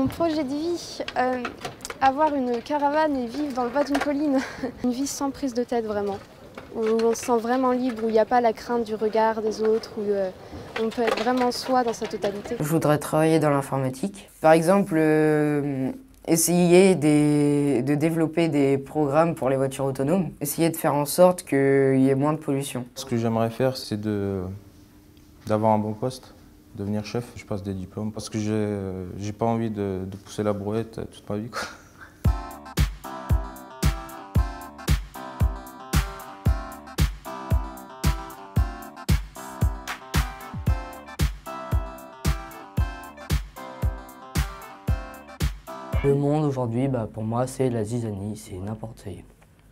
Mon projet de vie, avoir une caravane et vivre dans le bas d'une colline. Une vie sans prise de tête vraiment, où on se sent vraiment libre, où il n'y a pas la crainte du regard des autres, où on peut être vraiment soi dans sa totalité. Je voudrais travailler dans l'informatique. Par exemple, essayer de développer des programmes pour les voitures autonomes. Essayer de faire en sorte qu'il y ait moins de pollution. Ce que j'aimerais faire, c'est d'avoir un bon poste, devenir chef. Je passe des diplômes parce que j'ai pas envie de pousser la brouette toute ma vie, quoi. Le monde aujourd'hui, pour moi, c'est la zizanie, c'est n'importe quoi.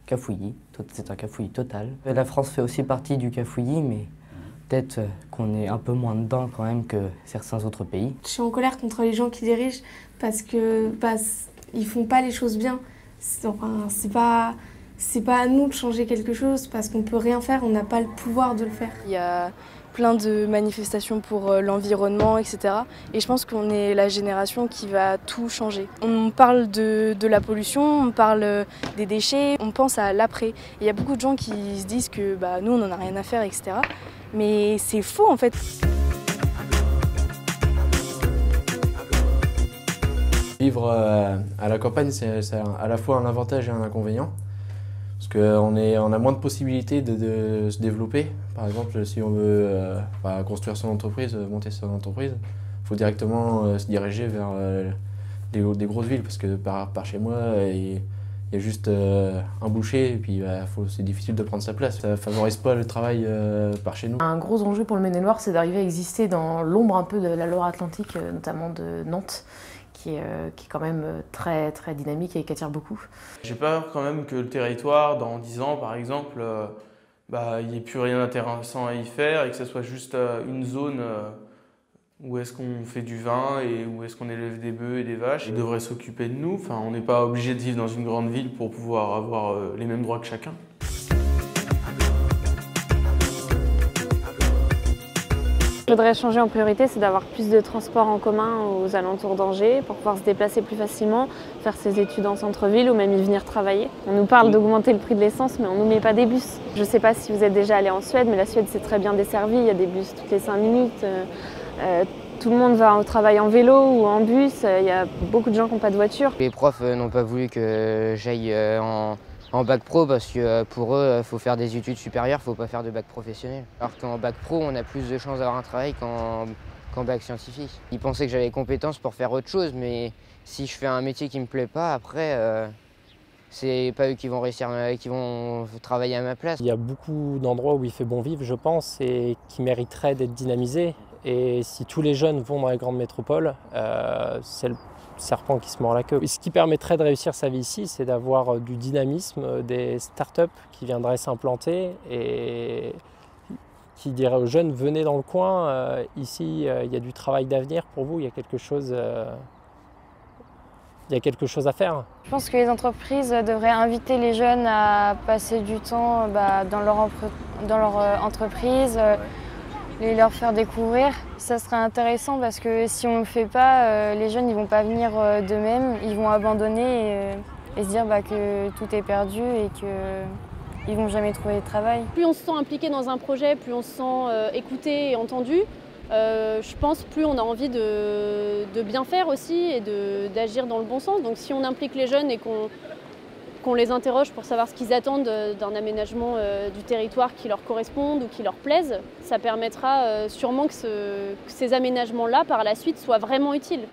Cafouillis, c'est un cafouillis total. La France fait aussi partie du cafouillis, mais peut-être qu'on est un peu moins dedans quand même que certains autres pays. Je suis en colère contre les gens qui dirigent parce que ils font pas les choses bien. C'est pas à nous de changer quelque chose parce qu'on peut rien faire, on n'a pas le pouvoir de le faire. Il y a plein de manifestations pour l'environnement, etc. Et je pense qu'on est la génération qui va tout changer. On parle de la pollution, on parle des déchets, on pense à l'après. Il y a beaucoup de gens qui se disent que nous, on n'en a rien à faire, etc. Mais c'est faux en fait. Vivre à la campagne, c'est à la fois un avantage et un inconvénient. Parce qu'on a moins de possibilités de se développer. Par exemple, si on veut construire son entreprise, monter son entreprise, il faut directement se diriger vers des grosses villes. Parce que par chez moi, il y a juste un boucher et puis c'est difficile de prendre sa place. Ça ne favorise pas le travail par chez nous. Un gros enjeu pour le Maine-et-Loire, c'est d'arriver à exister dans l'ombre un peu de la Loire-Atlantique, notamment de Nantes, qui est quand même très, très dynamique et qui attire beaucoup. J'ai peur quand même que le territoire, dans 10 ans par exemple, il n'y ait plus rien d'intéressant à y faire et que ce soit juste une zone où est-ce qu'on fait du vin et où est-ce qu'on élève des bœufs et des vaches. Ils devraient s'occuper de nous, on n'est pas obligé de vivre dans une grande ville pour pouvoir avoir les mêmes droits que chacun. Ce que je voudrais changer en priorité, c'est d'avoir plus de transports en commun aux alentours d'Angers pour pouvoir se déplacer plus facilement, faire ses études en centre-ville ou même y venir travailler. On nous parle d'augmenter le prix de l'essence, mais on ne nous met pas des bus. Je ne sais pas si vous êtes déjà allé en Suède, mais la Suède c'est très bien desservi, il y a des bus toutes les 5 minutes. Tout le monde va au travail en vélo ou en bus, il y a beaucoup de gens qui n'ont pas de voiture. Les profs n'ont pas voulu que j'aille en bac pro parce que pour eux, il faut faire des études supérieures, il ne faut pas faire de bac professionnel. Alors qu'en bac pro, on a plus de chances d'avoir un travail qu'en bac scientifique. Ils pensaient que j'avais les compétences pour faire autre chose, mais si je fais un métier qui ne me plaît pas, après, c'est pas eux qui vont réussir, qui vont travailler à ma place. Il y a beaucoup d'endroits où il fait bon vivre, je pense, et qui mériteraient d'être dynamisés. Et si tous les jeunes vont dans les grandes métropoles, c'est le serpent qui se mord la queue. Et ce qui permettrait de réussir sa vie ici, c'est d'avoir du dynamisme, des startups qui viendraient s'implanter et qui diraient aux jeunes, venez dans le coin, ici il y a du travail d'avenir pour vous, il y a quelque chose à faire. Je pense que les entreprises devraient inviter les jeunes à passer du temps dans leur entreprise, leur faire découvrir. Ça serait intéressant parce que si on ne le fait pas, les jeunes ne vont pas venir d'eux-mêmes, ils vont abandonner et se dire que tout est perdu et qu'ils ne vont jamais trouver de travail. Plus on se sent impliqué dans un projet, plus on se sent écouté et entendu, je pense plus on a envie de bien faire aussi et d'agir dans le bon sens. Donc si on implique les jeunes et qu'on les interroge pour savoir ce qu'ils attendent d'un aménagement du territoire qui leur corresponde ou qui leur plaise, ça permettra sûrement que ces aménagements-là, par la suite, soient vraiment utiles.